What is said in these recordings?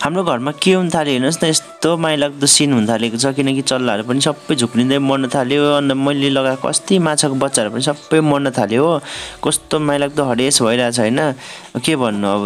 हाम्रो घरमा के हुन थाल्यो हेर्नुहोस् न, यस्तो माइलाग्दो सिन हुन थालेको छ किनकि चल्लाहरू पनि सबै झुक्रिँदै मर्न थाल्यो। अनि मैले लगाएको अस्ति माछाको बच्चाहरू पनि सबै मर्न थाल्यो हो। कस्तो माइलाग्दो हरेस भइरहेछ होइन, के भन्नु अब,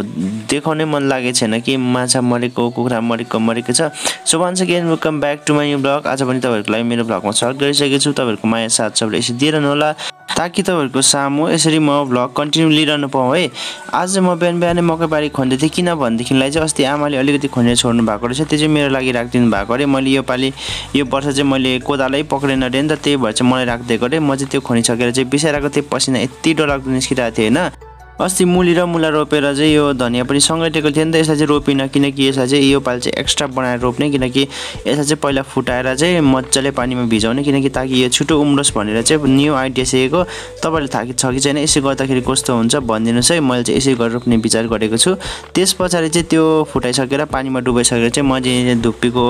देखाउनै मन लागेको छैन कि माछा मरेको, कुखुरा मरेको छ। So once again welcome back to my new blog. आज पनि तपाईँहरूको लागि मेरो ब्लगमा स्वागत गरिसकेको छु। तपाईँहरूको माया साथ सबैले यसरी दिइरहनु होला ताकि तपाईँहरूको सामु यसरी म ब्लग कन्टिन्यू लिइरहनु पाऊँ है। आज म बिहानै मकैबारी खन्दै थिएँ, किन भनेदेखिलाई चाहिँ अस्ति आमाले अलिकति खनेर छोड्नु भएको रहेछ, त्यो चाहिँ मेरो लागि राखिदिनु भएको अरे। मैले यो वर्ष चाहिँ मैले कोदालै पक्रेन अरे नि त, त्यही भएर चाहिँ मलाई राखिदिएको अरे। म चाहिँ त्यो खनिसकेर चाहिँ बिसाइरहेको थिएँ, पसिना यति डरलाग्दो निस्किरहेको थियो होइन। अस्ति मुली र मुला रोपेर चाहिँ यो धनियाँ पनि सँगैटेको थियो नि त, यसलाई चाहिँ रोपिनँ किनकि यसलाई चाहिँ योपालि चाहिँ एक्स्ट्रा बनाएर रोप्ने, किनकि यसलाई चाहिँ पहिला फुटाएर चाहिँ मजाले पानीमा भिजाउने, किनकि ताकि यो छिटो उम्रोस् भनेर चाहिँ न्यू आइडिया सिकेको। तपाईँले थाहा छ कि छैन, यसो गर्दाखेरि कस्तो हुन्छ भनिदिनुहोस् है। मैले चाहिँ यसै गरेर रोप्ने विचार गरेको छु। त्यस पछाडि चाहिँ त्यो फुटाइसकेर पानीमा डुबाइसकेर चाहिँ म चाहिँ धुप्पीको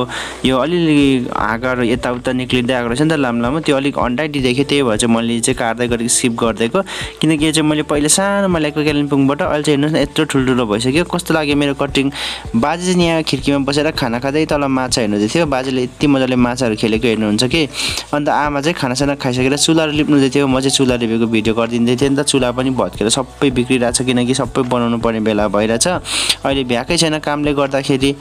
यो अलिअलि हाँगाहरू यताउता निक्लिँदै आएको रहेछ नि त लामो, त्यो अलिक अन्डाइदिँदै थियो, त्यही भएर चाहिँ मैले चाहिँ काट्दै गरेको स्किप गरिदिएको। किनकि यो चाहिँ मैले पहिला सानोमा ल्याएको कालिम्पोङबाट, अहिले चाहिँ हेर्नुहोस् न यत्रो ठुल्ठुलो भइसक्यो। कस्तो लाग्यो मेरो कटिङ। बाजे चाहिँ यहाँ खिड्कीमा बसेर खाना खाँदै तल माछा हेर्नुहुँदै थियो। बाजेले यति मजाले माछाहरू खेलेको हेर्नुहुन्छ कि। अन्त आमा चाहिँ खानासाना खाइसकेर चुलाहरू लिप्नुहुँदै थियो, म चाहिँ चुला लिपेको भिडियो गरिदिँदै थिएँ नि त। चुला पनि भत्केर सबै बिग्रिरहेछ किनकि सबै बनाउनु पर्ने बेला भइरहेछ। अहिले भ्याकै छैन कामले गर्दाखेरि।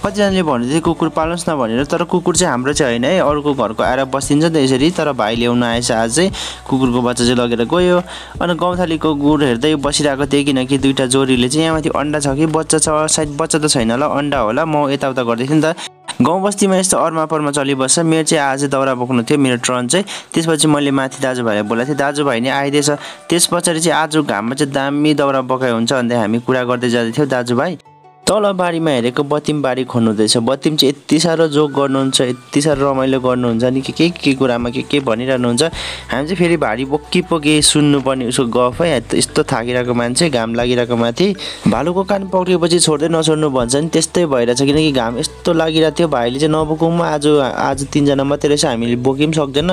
कतिजनाले भन्दै थियो कुकुर पाल्नुहोस् न भनेर, तर कुकुर चाहिँ हाम्रो चाहिँ होइन है, अरूको घरको आएर बसिन्छ नि त यसरी। तर भाइ ल्याउन आएछ आज चाहिँ, कुकुरको बच्चा चाहिँ लगेर गयो। अनि गाउँथालीको गुड हेर्दै बसिरहेको थिएँ किनकि दुईवटा जोडीले चाहिँ यहाँ माथि अन्डा छ कि बच्चा छ, सायद बच्चा त छैन होला, अन्डा होला। म यताउता गर्दै थिएँ नि त। गाउँ बस्तीमा यस्तो अरमा चलिबस्छ। मेरो चाहिँ आज दाउरा बोक्नु थियो, मेरो टर्न चाहिँ। त्यसपछि मैले माथि दाजुभाइलाई बोलाएको थिएँ, दाजुभाइ नै आइदिएछ। त्यस पछाडि चाहिँ आज घाममा चाहिँ दामी दाउरा बोकाइ हुन्छ अन्त हामी कुरा गर्दै जाँदै थियौँ दाजुभाइ। तल बारीमा हेरेको बत्तिम बारी खन्नुहुँदैछ। बत्तिम चाहिँ यति साह्रो जोक गर्नुहुन्छ, यति साह्रो रमाइलो गर्नुहुन्छ नि के कुरामा के भनिरहनुहुन्छ। हामी चाहिँ फेरि भारी बोकी सुन्नुपर्ने उसको गफ है। यस्तो थाकिरहेको मान्छे, घाम लागिरहेको माथि भालुको कान पक्रिएपछि छोड्दै नछोड्नु भन्छ नि, त्यस्तै भइरहेछ किनकि घाम यस्तो लागिरहेको थियो। भाइले चाहिँ नबोकौँ, आज 3 जना मात्रै रहेछ, हामीले बोकी पनि सक्दैन,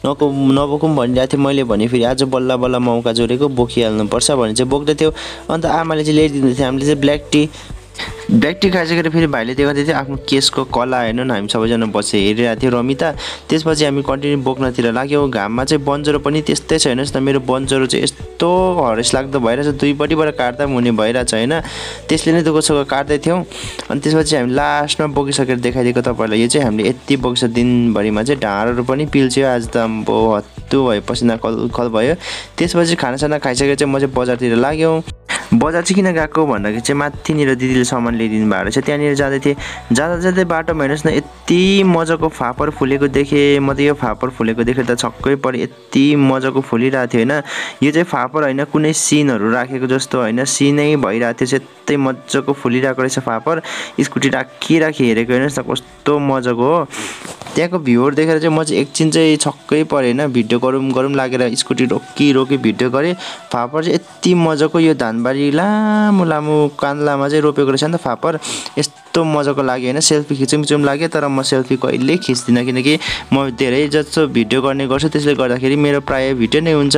नबोकौँ भनिरहेको थियो। मैले भने फेरि आज बल्ल मौका जोडेको, बोकिहाल्नुपर्छ भने चाहिँ बोक्दै थियो। अन्त आमाले चाहिँ ल्याइदिँदै थियो, हामीले चाहिँ ब्ल्याक टी खाइसकेर फेरि भाइले देखाउँदै थियो आफ्नो केसको कला हेर्नु न। हामी सबैजना बसेर हेरिरहेको थियो रमिता। त्यसपछि हामी कन्टिन्यू बोक्नतिर लाग्यौँ। घाममा चाहिँ बन्जरो पनि त्यस्तै छ हेर्नुहोस् न, मेरो बन्जरो चाहिँ यस्तो हरेस लाग्दो भइरहेछ, दुईपट्टिबाट काट्दा पनि हुने भइरहेछ होइन। त्यसले नै दुःख काट्दै थियौँ। अनि त्यसपछि हामी लास्टमा बोकिसकेर देखाइदिएको तपाईँहरूलाई। यो चाहिँ हामीले यति बोक्छ दिनभरिमा चाहिँ ढाडहरू पनि पिल्च्यो। आज त हत्तु भयो, पसिना खल भयो। त्यसपछि खानासाना खाइसकेर चाहिँ म चाहिँ बजारतिर लाग्यौँ। बजार चाहिँ किन गएको भन्दाखेरि चाहिँ माथिनिर दिदीले सामान ल्याइदिनु भएको रहेछ, त्यहाँनिर जाँदै थिएँ। जाँदै बाटोमा हेर्नुहोस् न यति मजाको फापर फुलेको देखेँ। म त यो फापर फुलेको देखेर त छक्कै परेँ, यति मजाको फुलिरहेको थियो होइन। यो चाहिँ फापर होइन, कुनै सिनहरू राखेको जस्तो होइन, सिनै भइरहेको थियो, यस्तै मजाको फुलिरहेको रहेछ फापर। स्कुटी राखी हेरेको हेर्नुहोस् न कस्तो मजाको हो। त्यहाँको भ्यूहरू देखेर चाहिँ म चाहिँ एकछिन चाहिँ छक्कै परेँ होइन। भिडियो गरौँ लागेर स्कुटी रोकी भिडियो गरेँ। फापर चाहिँ यति मजाको, यो धानबारी लामो कान्लामा चाहिँ रोपेको रहेछ नि त फापर। यस्तो मजाको लाग्यो होइन, सेल्फी खिचौँ लाग्यो। तर म सेल्फी कहिल्यै खिच्दिनँ किनकि म धेरै जस्तो भिडियो गर्ने गर्छु, त्यसले गर्दाखेरि मेरो प्रायः भिडियो नै हुन्छ।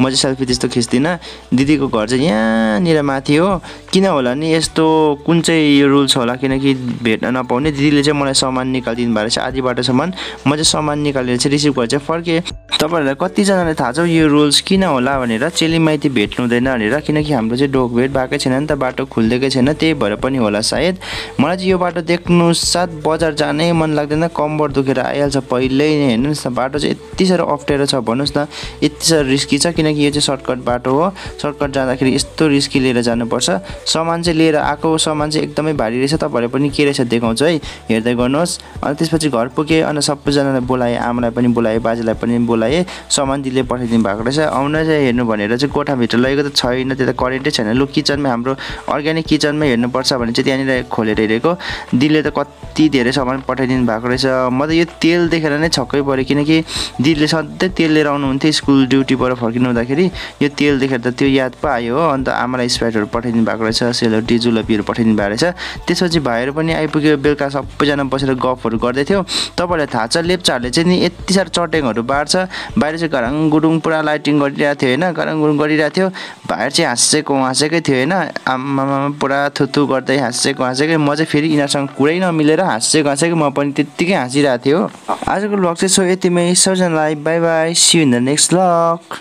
म चाहिँ सेल्फी त्यस्तो खिच्दिनँ। दिदीको घर चाहिँ यहाँनिर माथि हो। किन होला नि यस्तो, कुन चाहिँ यो रुल्स होला किनकि भेट्न नपाउने। दिदीले चाहिँ मलाई सामान निकालिदिनु भएको रहेछ आधी बाटोसम्म। म चाहिँ सामान निकालेर चाहिँ रिसिभ गरेर चाहिँ फर्केँ। तपाईँहरूलाई कतिजनाले थाहा छ यो रुल्स किन होला भनेर, चेलीमाइती भेट्नु हुँदैन भनेर, किनकि हाम्रो चाहिँ भेट भएकै छैन नि त, बाटो खुल्दैकै छैन, त्यही भएर पनि होला सायद। मलाई चाहिँ यो बाटो देख्नु साथ बजार जानै मन लाग्दैन, कम्बर दुखेर आइहाल्छ पहिल्यै नै। हेर्नुहोस् न बाटो चाहिँ यति साह्रो अप्ठ्यारो छ भन्नुहोस् न, यति साह्रो रिस्की छ किनकि यो चाहिँ सर्टकट बाटो हो। सर्टकट जाँदाखेरि यस्तो रिस्की लिएर जानुपर्छ। सामान चाहिँ लिएर आएको, सामान चाहिँ एकदमै भारी रहेछ। तपाईँहरूले पनि के रहेछ देखाउँछु है, हेर्दै गर्नुहोस्। अनि त्यसपछि घर पुगेँ, अनि सबैजनालाई बोलाएँ, आमालाई पनि बोलाएँ, बाजेलाई पनि बोलाएँ। सामान दिदीले पठाइदिनु भएको रहेछ। आउन चाहिँ हेर्नु भनेर चाहिँ कोठाभित्र लगेको त छैन, त्यो त करेन्टै छैन। लु किचनमा, हाम्रो अर्ग्यानिक किचनमा हेर्नुपर्छ भने चाहिँ त्यहाँनिर खोलेर हेरेको। दिदीले त कति धेरै सामान पठाइदिनु भएको रहेछ। म त यो तेल देखेर नै छक्कै परेँ किनकि दिदीले सधैँ तेल लिएर आउनुहुन्थ्यो स्कुल ड्युटीबाट फर्किनु हुँदाखेरि। यो तेल देखेर त त्यो याद पो आयो हो। अन्त आमालाई स्प्राइटहरू पठाइदिनु भएको रहेछ, सेलरोटी जुलपीहरू पठाइदिनु भएको रहेछ। त्यसपछि भाइहरू पनि आइपुग्यो। बेलुका सबैजना बसेर गफहरू गर्दै थियो। तपाईँहरूलाई थाहा छ लेप्चाहरूले चाहिँ नि यति साह्रो चट्याङहरू बार्छ। बाहिर चाहिँ घरङ गुडुङ पुरा लाइटिङ गरिरहेको थियो होइन, घरङ गुडुङ गरिरहेको थियो। भाइहरू चाहिँ हाँसेकै थियो होइन, आम्मामा पुरा थुथु गर्दै हाँसेकै। म चाहिँ फेरि यिनीहरूसँग कुरै नमिलेर हाँसेकै म पनि त्यत्तिकै हाँसिरहेको थियो। आजको भ्लग चाहिँ सो यतिमै, सबैजनालाई bye bye, see you in the next vlog.